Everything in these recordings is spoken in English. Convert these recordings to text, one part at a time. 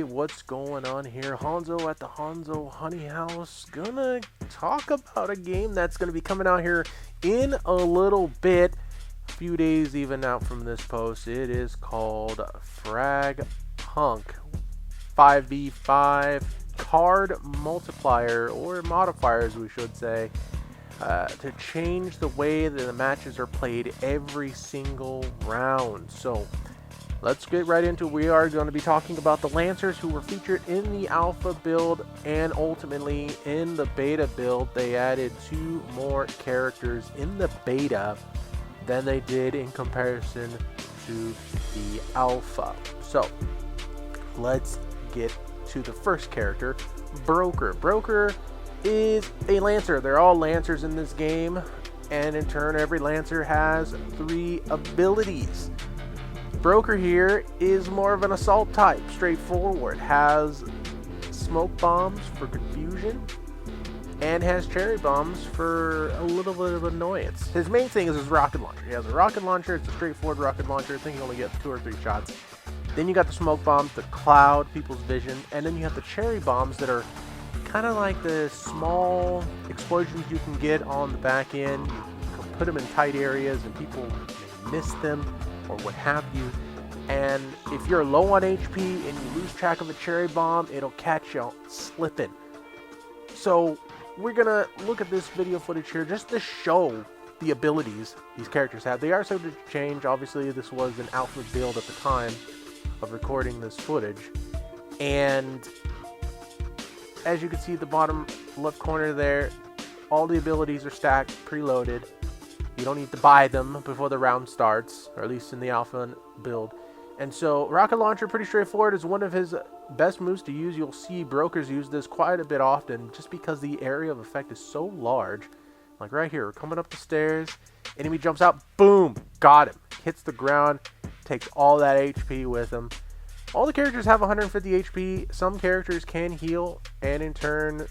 everybody, what's going on here? Hanzo at the Hanzo Honey House. Gonna talk about a game that's gonna be coming out here in a little bit. A few days even out from this post. It is called Fragpunk 5v5 card multiplier, or modifiers we should say, to change the way that the matches are played every single round. So let's get right into it. We are going to be talking about the Lancers who were featured in the alpha build and ultimately in the beta build. They added 2 more characters in the beta than they did in comparison to the alpha. So let's get to the first character, Broker. Broker is a Lancer. They're all Lancers in this game, and in turn every Lancer has 3 abilities. Broker here is more of an assault type, straightforward, has smoke bombs for confusion, and has cherry bombs for a little bit of annoyance. His main thing is his rocket launcher. He has a rocket launcher, it's a straightforward rocket launcher. I think he only gets 2 or 3 shots. Then you got the smoke bombs that cloud people's vision, and then you have the cherry bombs that are kind of like the small explosions you can get on the back end. You can put them in tight areas and people miss them or what have you. And if you're low on HP and you lose track of a cherry bomb, it'll catch you slipping. So we're gonna look at this video footage here just to show the abilities these characters have. They are subject to change. Obviously this was an alpha build at the time of recording this footage, and as you can see at the bottom left corner there, all the abilities are stacked, preloaded. You don't need to buy them before the round starts, or at least in the alpha build. And so rocket launcher, pretty straightforward, is one of his best moves to use. You'll see Brokers use this quite a bit often just because the area of effect is so large. Like right here, we're coming up the stairs, enemy jumps out, boom, got him. Hits the ground, takes all that HP with him. All the characters have 150 HP. Some characters can heal, and in turn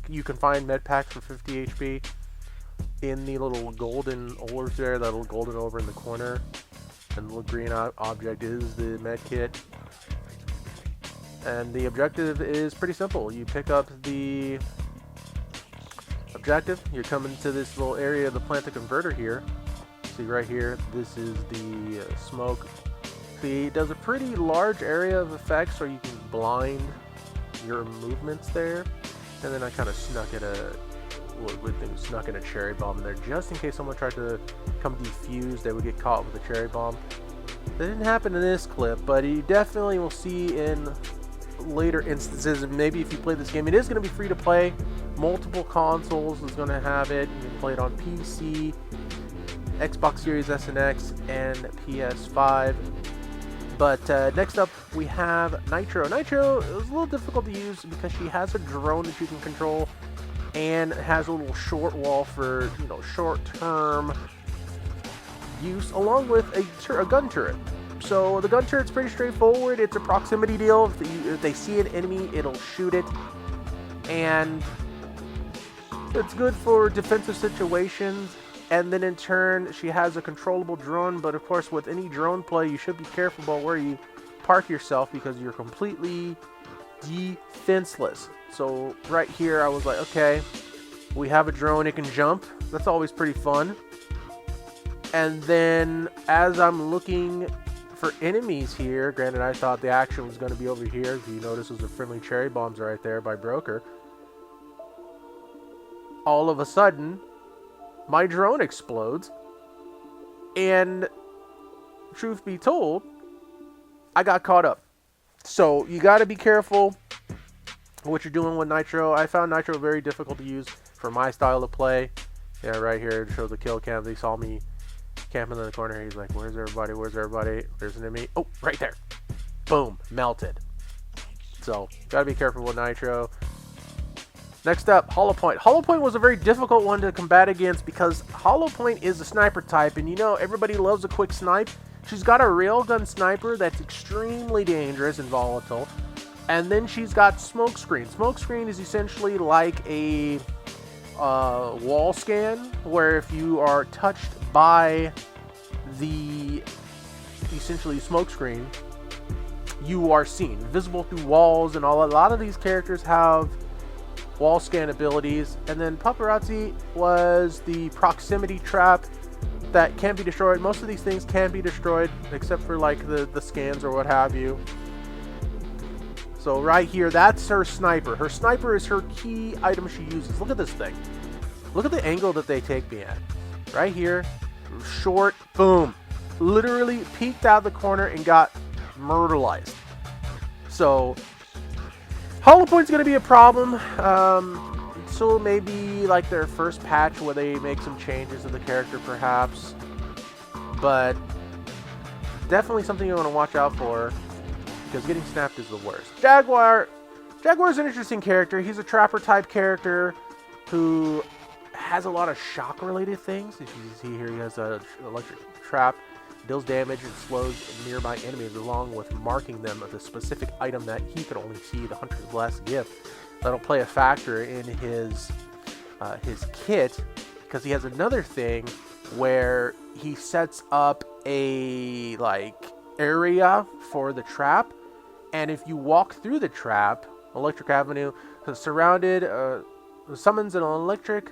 you can find med packs for 50 HP in the little golden orbs there, that little golden orb in the corner. And the little green object is the med kit. And the objective is pretty simple. You pick up the objective, you're coming to this little area of the plant the converter here. See right here, this is the smoke. See, it does a pretty large area of effects, so you can blind your movements there. And then I kind of snuck in a cherry bomb in there just in case someone tried to come defuse. They would get caught with a cherry bomb. That didn't happen in this clip, but you definitely will see in later instances. And maybe if you play this game, it is going to be free to play. Multiple consoles is going to have it. You can play it on PC, Xbox Series S and X, and PS5. But next up we have Nitro. Nitro is a little difficult to use because she has a drone that you can control and has a little short wall for, you know, short-term use, along with a gun turret. So the gun turret's pretty straightforward. It's a proximity deal. If they see an enemy, it'll shoot it, and it's good for defensive situations. And then in turn, she has a controllable drone, but of course with any drone play, you should be careful about where you park yourself because you're completely defenseless. So right here, I was like, okay, we have a drone, it can jump. That's always pretty fun. And then as I'm looking for enemies here, granted I thought the action was going to be over here. If you notice, those are friendly cherry bombs right there by Broker. All of a sudden, my drone explodes, and truth be told, I got caught up. So you got to be careful what you're doing with Nitro. I found Nitro very difficult to use for my style of play. Yeah, right here it shows the kill cam. They saw me camping in the corner. He's like, where's everybody? Where's everybody? There's an enemy. Oh, right there. Boom, melted. So got to be careful with Nitro. Next up, Hollowpoint. Hollowpoint was a very difficult one to combat against because Hollowpoint is a sniper type, and you know everybody loves a quick snipe. She's got a railgun sniper that's extremely dangerous and volatile, and then she's got Smokescreen. Smokescreen is essentially like a wall scan, where if you are touched by the essentially Smokescreen, you are seen. Visible through walls and all. A lot of these characters have wall scan abilities. And then Paparazzi was the proximity trap that can be destroyed. Most of these things can be destroyed, except for like the scans or what have you. So right here, that's her sniper. Her sniper is her key item she uses. Look at this thing. Look at the angle that they take me at. Right here, short, boom. Literally peeked out the corner and got murderized. So Hollowpoint's going to be a problem. So maybe like their first patch where they make some changes to the character perhaps. But definitely something you want to watch out for, because getting snapped is the worst. Jaguar is an interesting character. He's a trapper type character who has a lot of shock related things. As you see here, he has an electric trap, deals damage and slows nearby enemies, along with marking them of the specific item that he can only see, the Hunter's Last Gift. That'll play a factor in his kit, because he has another thing where he sets up a like area for the trap, and if you walk through the trap, Electric Avenue surrounded summons an electric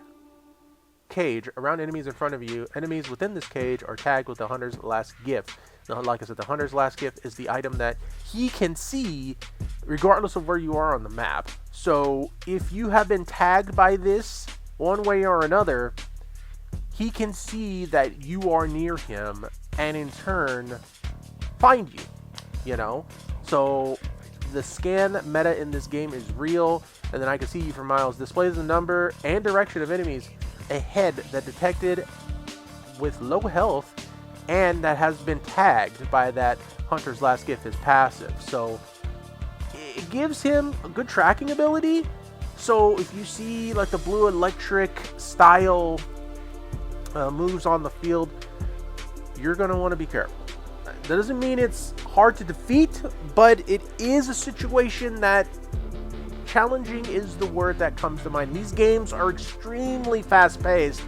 cage around enemies in front of you. Enemies within this cage are tagged with the Hunter's Last Gift. Now, like I said, the Hunter's Last Gift is the item that he can see regardless of where you are on the map. So if you have been tagged by this one way or another, he can see that you are near him and in turn find you, you know? So the scan meta in this game is real, and then I can see you for miles. Displays the number and direction of enemies ahead that detected with low health and that has been tagged by that Hunter's Last Gift, his passive. So it gives him a good tracking ability. So if you see like the blue electric style moves on the field, you're going to want to be careful. That doesn't mean it's hard to defeat, but it is a situation that challenging is the word that comes to mind. These games are extremely fast-paced.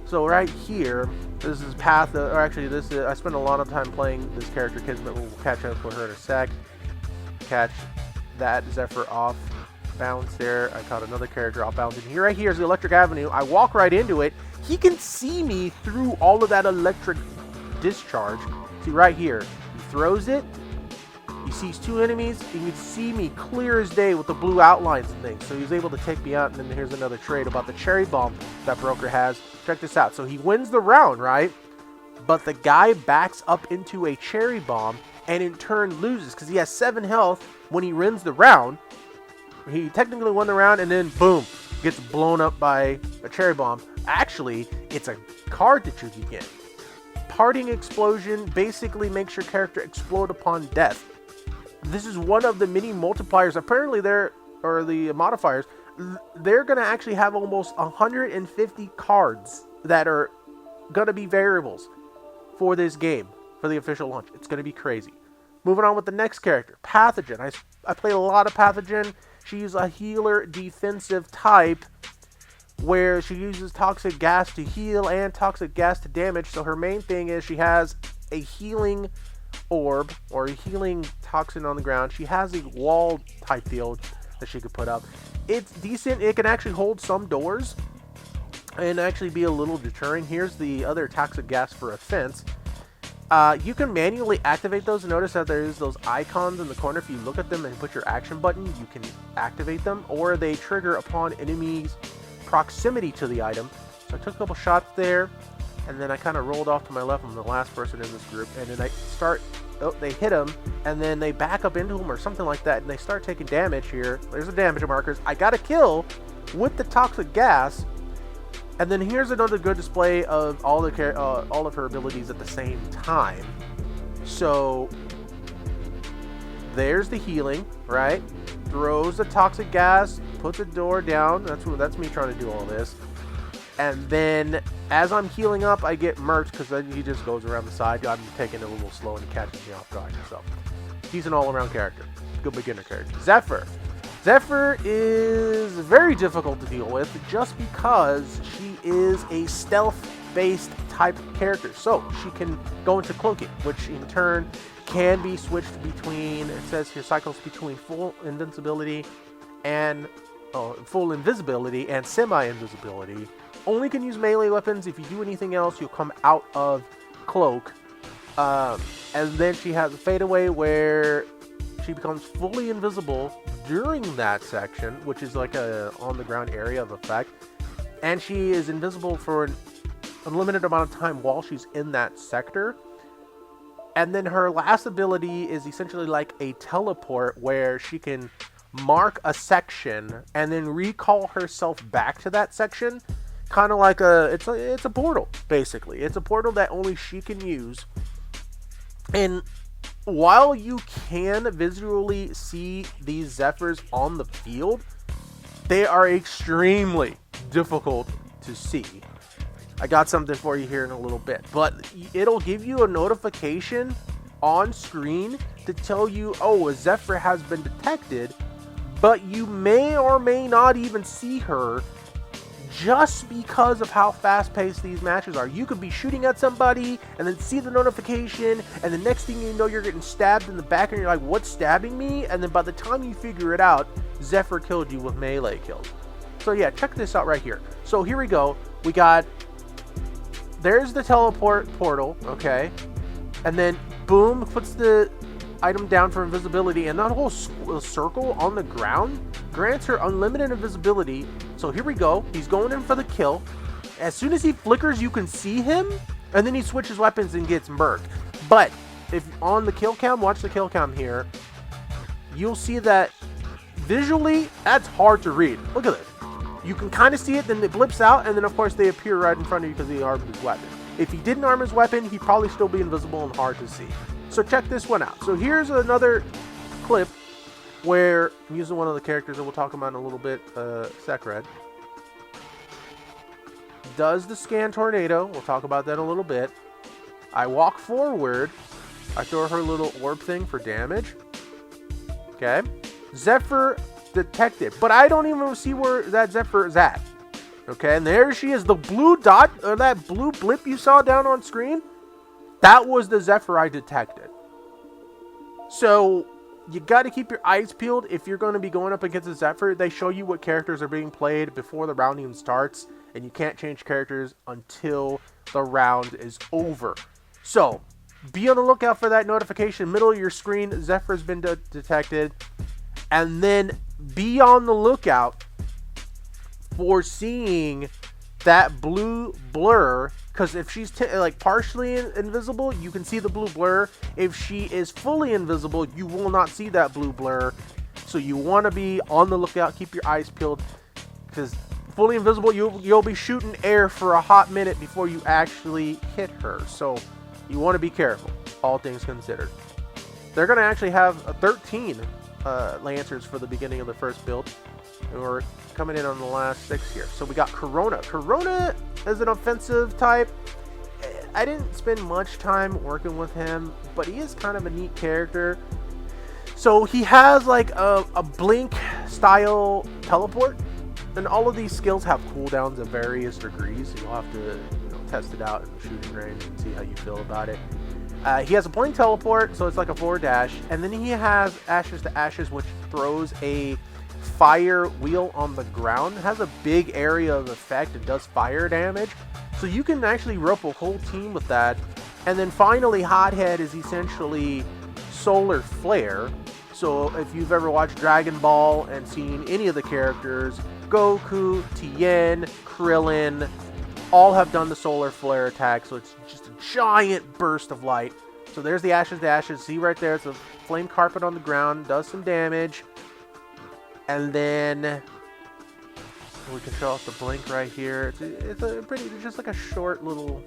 So right here, this is I spent a lot of time playing this character, Kismet. We'll catch up with her in a sec. Catch that Zephyr off balance there. I caught another character off balance. And here, right here is the Electric Avenue. I walk right into it. He can see me through all of that electric discharge. See right here, he throws it. He sees two enemies. He can see me clear as day with the blue outlines and things. So he's able to take me out. And then here's another trade about the cherry bomb that Broker has. Check this out. So he wins the round, right? But the guy backs up into a cherry bomb and in turn loses because he has 7 health when he wins the round. He technically won the round and then boom, gets blown up by a cherry bomb. Actually, it's a card that you can get. Parting Explosion basically makes your character explode upon death. This is one of the mini multipliers. Apparently the modifiers, they're going to actually have almost 150 cards that are going to be variables for this game, for the official launch. It's going to be crazy. Moving on with the next character, Pathojen. I played a lot of Pathojen. She's a healer defensive type where she uses toxic gas to heal and toxic gas to damage. So her main thing is she has a healing orb or a healing toxin on the ground. She has a wall type field that she could put up. It's decent. It can actually hold some doors and actually be a little deterring. Here's the other toxic gas for offense. You can manually activate those. Notice that there's those icons in the corner. If you look at them and put your action button, you can activate them, or they trigger upon enemies' proximity to the item. So I took a couple shots there, and then I kind of rolled off to my left. I'm the last person in this group, and then they hit him, and then they back up into him or something like that, and they start taking damage here. There's the damage markers. I got a kill with the toxic gas. And then here's another good display of all of her abilities at the same time. So there's the healing, right? Throws the toxic gas, puts a door down. That's me trying to do all this. And then as I'm healing up, I get murked because then he just goes around the side. I'm taking it a little slow and he catches me off guard. So he's an all-around character. Good beginner character. Zephyr is very difficult to deal with just because she is a stealth-based type character. So she can go into cloaking, which in turn can be switched between, it says here, cycles between full invincibility and semi-invisibility. Only can use melee weapons. If you do anything else, you'll come out of cloak. And then she has a fadeaway where she becomes fully invisible during that section, which is like a on-the-ground area of effect. And she is invisible for an unlimited amount of time while she's in that sector. And then her last ability is essentially like a teleport where she can mark a section and then recall herself back to that section. Kind of like it's a portal, basically. It's a portal that only she can use. And while you can visually see these Zephyrs on the field, they are extremely difficult to see. I got something for you here in a little bit, but it'll give you a notification on screen to tell you, oh, a Zephyr has been detected, but you may or may not even see her just because of how fast-paced these matches are. You could be shooting at somebody and then see the notification, and the next thing you know, you're getting stabbed in the back, and you're like, what's stabbing me? And then by the time you figure it out, Zephyr killed you with melee kills. So yeah, check this out right here. So here we go. We got, there's the teleport portal, okay? And then, boom, puts the item down for invisibility, and that whole circle on the ground grants her unlimited invisibility. So here we go. He's going in for the kill. As soon as he flickers, you can see him, and then he switches weapons and gets murked. But if on the kill cam, watch the kill cam here, you'll see that visually, that's hard to read. Look at this. You can kind of see it, then it blips out, and then of course they appear right in front of you because he armed his weapon. If he didn't arm his weapon, he'd probably still be invisible and hard to see. So check this one out. So here's another clip where I'm using one of the characters that we'll talk about in a little bit, Serket. Does the scan tornado. We'll talk about that in a little bit. I walk forward. I throw her little orb thing for damage. Okay. Zephyr detected. But I don't even see where that Zephyr is at. Okay. And there she is. The blue dot, or that blue blip you saw down on screen, that was the Zephyr I detected. So you got to keep your eyes peeled if you're going to be going up against a Zephyr. They show you what characters are being played before the round even starts, and you can't change characters until the round is over. So be on the lookout for that notification. Middle of your screen, Zephyr's been detected. And then be on the lookout for seeing that blue blur, because if she's like partially invisible, you can see the blue blur. If she is fully invisible, you will not see that blue blur. So you want to be on the lookout, keep your eyes peeled, because fully invisible, you'll be shooting air for a hot minute before you actually hit her. So you want to be careful, all things considered. They're going to actually have 13 Lancers for the beginning of the first build, and we're coming in on the last 6 here. So we got Corona. Corona is an offensive type. I didn't spend much time working with him, but he is kind of a neat character. So he has like a blink style teleport, and all of these skills have cooldowns of various degrees. So you'll have to test it out in shooting range and see how you feel about it. He has a blink teleport, so it's like a forward dash, and then he has Ashes to Ashes, which throws a fire wheel on the ground. It has a big area of effect. It does fire damage, so you can actually rope a whole team with that. And then finally, Hothead is essentially Solar Flare. So if you've ever watched Dragon Ball and seen any of the characters, Goku, Tien, Krillin, all have done the Solar Flare attack, so it's just a giant burst of light. So there's the Ashes to Ashes. See right there, it's a flame carpet on the ground, does some damage. And then we can show off the blink right here. It's just like a short little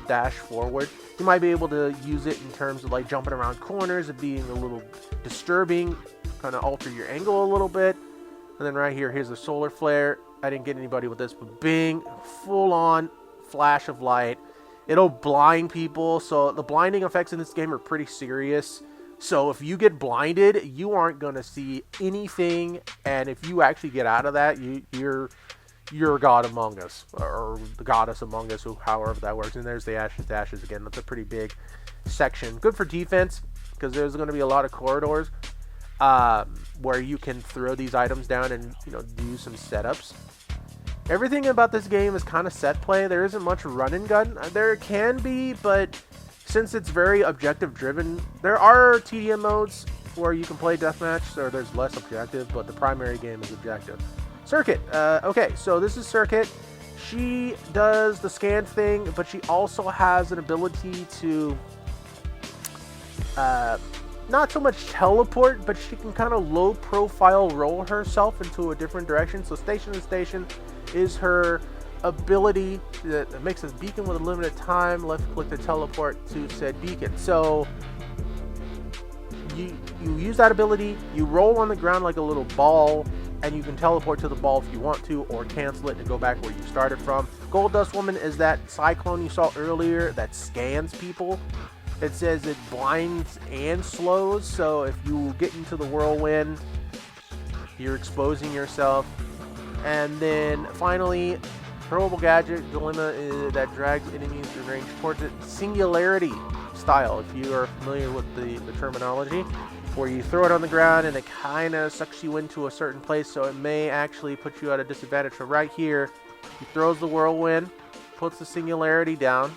dash forward. You might be able to use it in terms of like jumping around corners and being a little disturbing, kind of alter your angle a little bit. And then right here, here's a Solar Flare. I didn't get anybody with this, but bing, full on flash of light. It'll blind people. So the blinding effects in this game are pretty serious. So if you get blinded, you aren't going to see anything. And if you actually get out of that, you're a god among us, or the goddess among us, or however that works. And there's the Ashes to Ashes again. That's a pretty big section. Good for defense. because there's going to be a lot of corridors where you can throw these items down and, you know, do some setups. Everything about this game is kind of set play. There isn't much run and gun. There can be, but since it's very objective driven, there are TDM modes where you can play deathmatch, or there's less objective, but the primary game is objective. Serket. Okay, so this is Serket. She does the scan thing, but she also has an ability to not so much teleport, but she can kind of low profile roll herself into a different direction. So station to station is her ability that makes this beacon with a limited time. Left click to teleport to said beacon. So you use that ability, you roll on the ground like a little ball, and you can teleport to the ball if you want to, or cancel it and go back where you started from. Gold Dust Woman is that cyclone you saw earlier that scans people. It says it blinds and slows, so if you get into the whirlwind, you're exposing yourself. And then finally, Throwable Gadget Dilemma that drags enemies through range towards it. Singularity style, if you are familiar with the terminology, where you throw it on the ground and it kind of sucks you into a certain place, so it may actually put you at a disadvantage. So right here, he throws the whirlwind, puts the singularity down,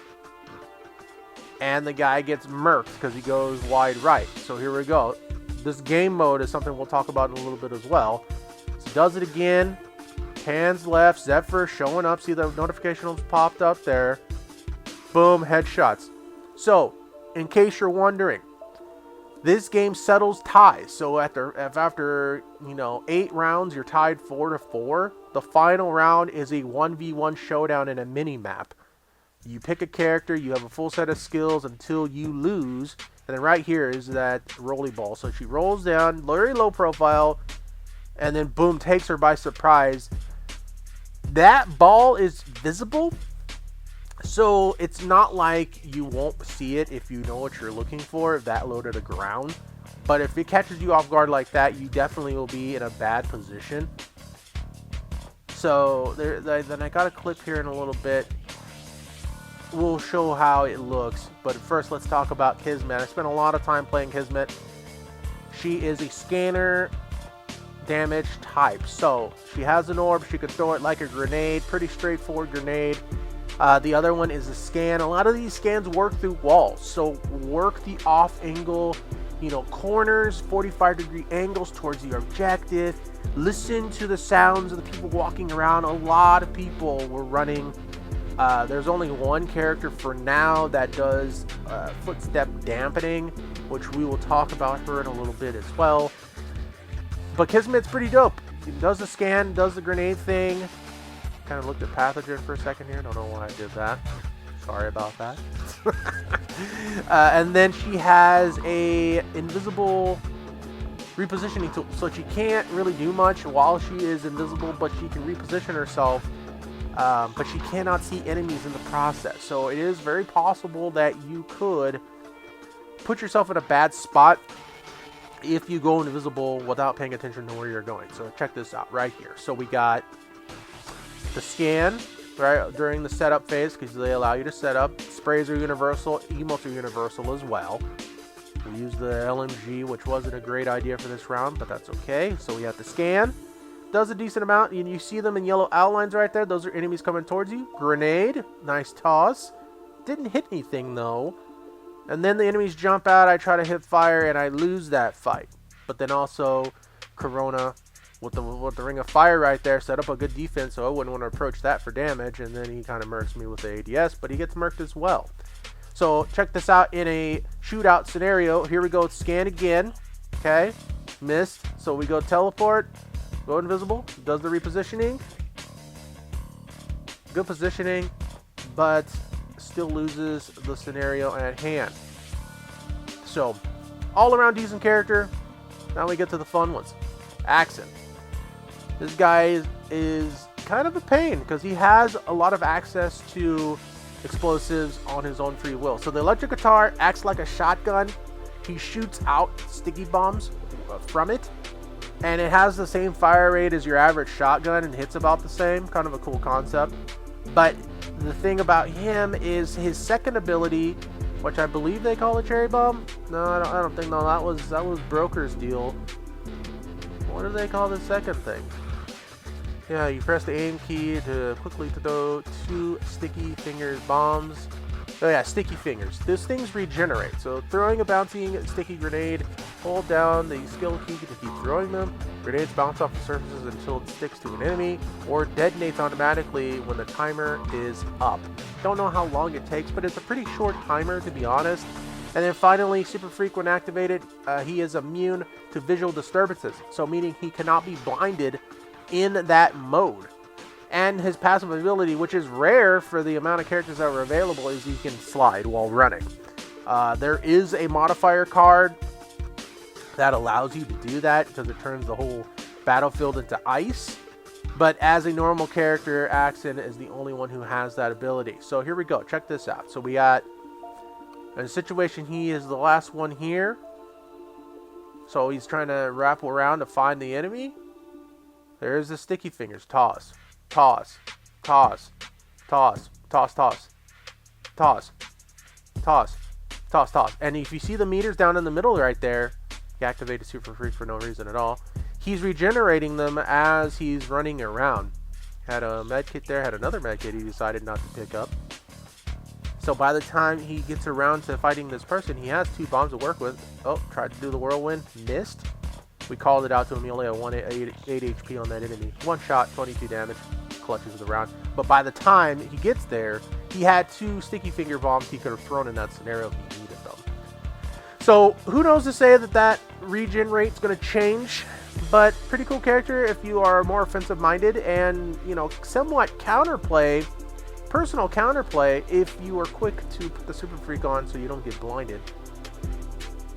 and the guy gets murked because he goes wide right. So here we go. This game mode is something we'll talk about in a little bit as well. So does it again. Hands left. Zephyr showing up. See the notifications popped up there. Boom. Headshots. So, in case you're wondering, this game settles ties. So after 8 rounds, you're tied 4-4. The final round is a 1v1 showdown in a mini map. You pick a character, you have a full set of skills until you lose. And then right here is that rolly ball. So she rolls down, very low profile, and then boom, takes her by surprise. That ball is visible, so it's not like you won't see it if you know what you're looking for, that low to the ground. But if it catches you off guard like that, you definitely will be in a bad position. So then I got a clip here in a little bit. We'll show how it looks, but first let's talk about Kismet. I spent a lot of time playing Kismet. She is a scanner damage type. So she has an orb, she can throw it like a grenade, pretty straightforward grenade. The other one is a scan. A lot of these scans work through walls, so work the off angle, corners, 45-degree angles towards your objective. Listen to the sounds of the people walking around. A lot of people were running. There's only one character for now that does footstep dampening, which we will talk about her in a little bit as well. But Kismet's pretty dope. It does the scan, does the grenade thing. Kind of looked at Pathojen for a second here. Don't know why I did that. Sorry about that. And then she has a invisible repositioning tool. So she can't really do much while she is invisible, but she can reposition herself. But she cannot see enemies in the process. So it is very possible that you could put yourself in a bad spot if you go invisible without paying attention to where you're going. So check this out right here. So we got the scan right during the setup phase, because they allow you to set up. Sprays are universal, emotes are universal as well. We used the LMG, which wasn't a great idea for this round, but that's okay. So we have the scan. Does a decent amount, and you see them in yellow outlines right there. Those are enemies coming towards you. Grenade, nice toss. Didn't hit anything though. And then the enemies jump out. I try to hit fire and I lose that fight. But then also Corona with the ring of fire right there set up a good defense, so I wouldn't want to approach that for damage. And then he kind of murks me with the ADS, but he gets murked as well. So check this out in a shootout scenario. Here we go. Scan again. Okay, missed. So we go teleport. Go invisible, does the repositioning. Good positioning, but still loses the scenario at hand. So, all around decent character. Now we get to the fun ones. Axon. This guy is kind of a pain because he has a lot of access to explosives on his own free will. So the electric guitar acts like a shotgun. He shoots out sticky bombs from it. And it has the same fire rate as your average shotgun and hits about the same. Kind of a cool concept. But the thing about him is his second ability which I believe they call a cherry bomb. No, I don't think. No, that was Broker's deal. What do they call the second thing? Yeah, you press the aim key to quickly throw 2 sticky fingers bombs. Oh yeah, sticky fingers. Those things regenerate. So throwing a bouncing sticky grenade, hold down the skill key to keep throwing them. Grenades bounce off the surfaces until it sticks to an enemy, or detonates automatically when the timer is up. Don't know how long it takes, but it's a pretty short timer, to be honest. And then finally, Super Freak, when activated, he is immune to visual disturbances, so meaning he cannot be blinded in that mode. And his passive ability, which is rare for the amount of characters that were available, is he can slide while running. There is a modifier card that allows you to do that because it turns the whole battlefield into ice. But as a normal character, Axon is the only one who has that ability. So here we go. Check this out. So we got a situation. He is the last one here. So he's trying to wrap around to find the enemy. There's the sticky fingers. Toss. Toss. Toss. Toss. Toss. Toss. Toss. Toss. Toss. Toss. And if you see the meters down in the middle right there, he activated Super Freak for no reason at all. He's regenerating them as he's running around. Had a med kit there, had another med kit he decided not to pick up. So by the time he gets around to fighting this person, he has 2 bombs to work with. Oh, tried to do the whirlwind, missed. We called it out to him. He only had 8 HP on that enemy. 1 shot, 22 damage, clutches the round. But by the time he gets there, he had 2 sticky finger bombs he could have thrown in that scenario if he needed them. So who knows to say that regen rate's going to change, but pretty cool character if you are more offensive minded and, you know, somewhat counterplay, personal counterplay if you are quick to put the Super Freak on so you don't get blinded.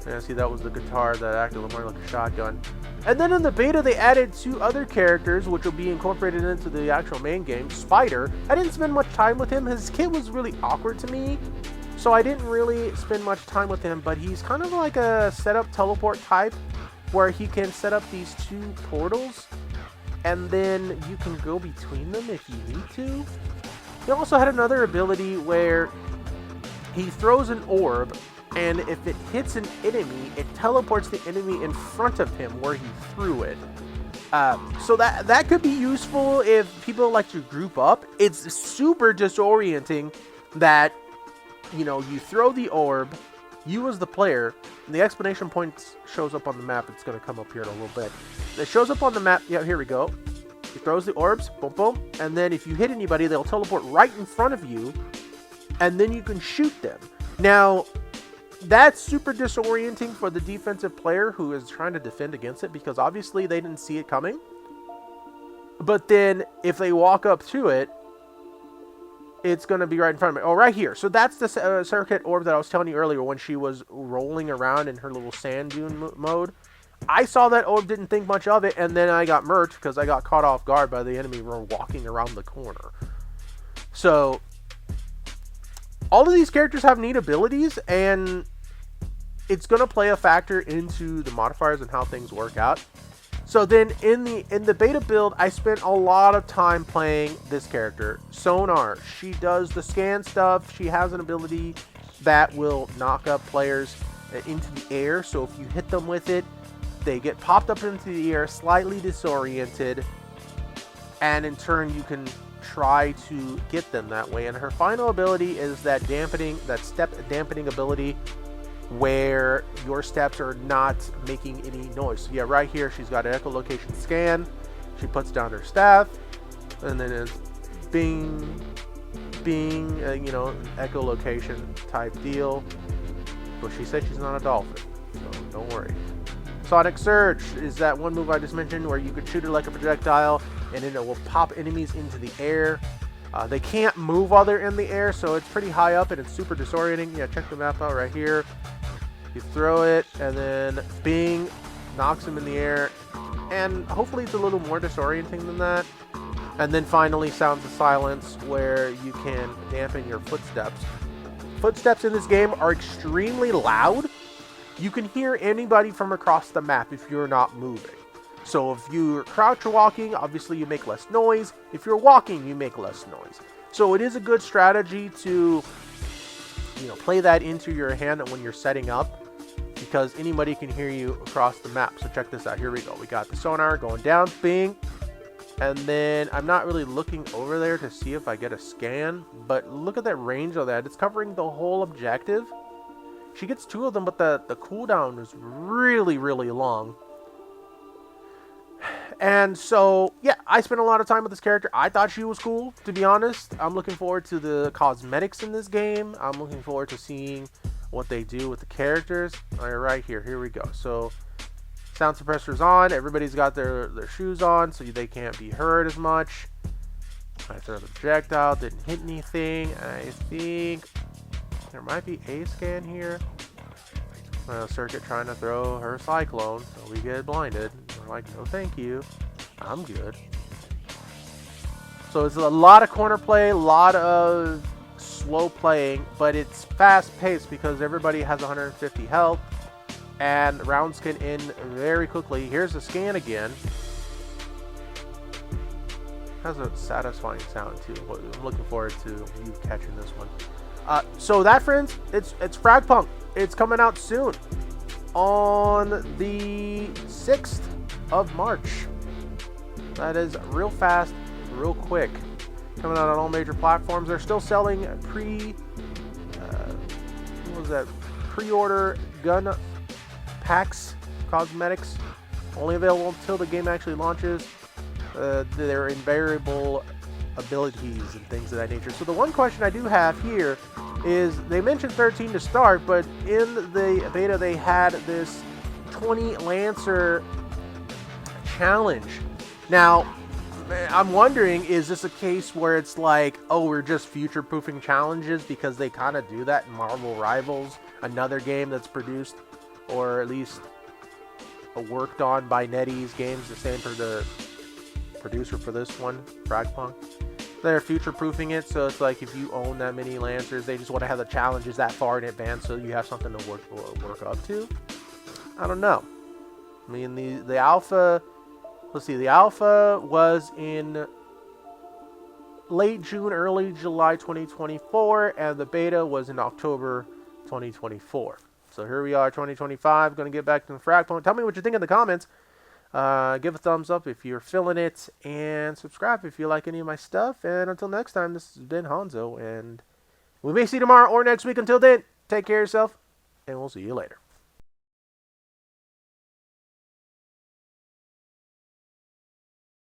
Yeah, see, that was the guitar that acted more like a shotgun. And then in the beta, they added 2 other characters, which will be incorporated into the actual main game. Spider. I didn't spend much time with him. His kit was really awkward to me, so I didn't really spend much time with him, but he's kind of like a setup teleport type, where he can set up these 2 portals, and then you can go between them if you need to. He also had another ability where he throws an orb, and if it hits an enemy, it teleports the enemy in front of him where he threw it. So that could be useful if people like to group up. It's super disorienting that, you know, you throw the orb, you as the player, and the exclamation point shows up on the map. It's going to come up here in a little bit. It shows up on the map. Yeah, here we go. He throws the orbs, boom, boom, and then if you hit anybody, they'll teleport right in front of you, and then you can shoot them. Now, that's super disorienting for the defensive player who is trying to defend against it, because obviously they didn't see it coming. But then if they walk up to it, it's going to be right in front of me. Oh, right here. So that's the Serket orb that I was telling you earlier when she was rolling around in her little sand dune mode. I saw that orb, didn't think much of it, and then I got murked because I got caught off guard by the enemy walking around the corner. So all of these characters have neat abilities, and it's going to play a factor into the modifiers and how things work out. So then in the beta build, I spent a lot of time playing this character, Sonar. She does the scan stuff. She has an ability that will knock up players into the air. So if you hit them with it, they get popped up into the air, slightly disoriented, and in turn you can try to get them that way. And her final ability is that step dampening ability, where your steps are not making any noise. So yeah, right here she's got an echolocation scan. She puts down her staff, and then it's bing, bing, you know, echolocation type deal. But she said she's not a dolphin, so don't worry. Sonic Surge is that one move I just mentioned where you can shoot it like a projectile, and then it will pop enemies into the air. They can't move while they're in the air, so it's pretty high up and it's super disorienting. Yeah, check the map out right here. You throw it, and then bing, knocks them in the air, and hopefully it's a little more disorienting than that. And then finally, Sounds of Silence, where you can dampen your footsteps. Footsteps in this game are extremely loud. You can hear anybody from across the map if you're not moving. So if you're crouch walking, obviously you make less noise. If you're walking, you make less noise. So it is a good strategy to play that into your hand when you're setting up, because anybody can hear you across the map. So check this out. Here we go. We got the sonar going down, bing. And then I'm not really looking over there to see if I get a scan, but look at that range of that. It's covering the whole objective. She gets 2 of them, but the cooldown is really, really long. And so, yeah, I spent a lot of time with this character. I thought she was cool, to be honest. I'm looking forward to the cosmetics in this game. I'm looking forward to seeing what they do with the characters. All right, here we go. So, sound suppressor's on. Everybody's got their shoes on, so they can't be heard as much. I throw the projectile, didn't hit anything. I think there might be a scan here. Serket trying to throw her cyclone, so we get blinded. We're like, no thank you, I'm good. So it's a lot of corner play, a lot of slow playing, but it's fast paced because everybody has 150 health and rounds can end very quickly. Here's the scan again. Has a satisfying sound too. I'm looking forward to you catching this one. So that, friends, it's Fragpunk. It's coming out soon on the 6th of March. That is real fast, real quick. Coming out on all major platforms. They're still selling pre-order gun packs, cosmetics, only available until the game actually launches. They're invariable abilities and things of that nature. So the one question I do have here is, they mentioned 13 to start, but in the beta they had this 20 Lancer challenge. Now, I'm wondering, is this a case where it's like, oh, we're just future-proofing challenges, because they kind of do that in Marvel Rivals, another game that's produced, or at least worked on by NetEase Games, the same for the producer for this one, Fragpunk. They're future-proofing it, so it's like if you own that many Lancers, they just want to have the challenges that far in advance, so you have something to work up to. I don't know. I mean, the alpha. Let's see. The alpha was in late June, early July 2024, and the beta was in October 2024. So here we are, 2025. Going to get back to the Fragpunk. Tell me what you think in the comments. Give a thumbs up if you're feeling it, and subscribe if you like any of my stuff. And until next time, this has been Hanzo, and we may see you tomorrow or next week. Until then, take care of yourself, and we'll see you later.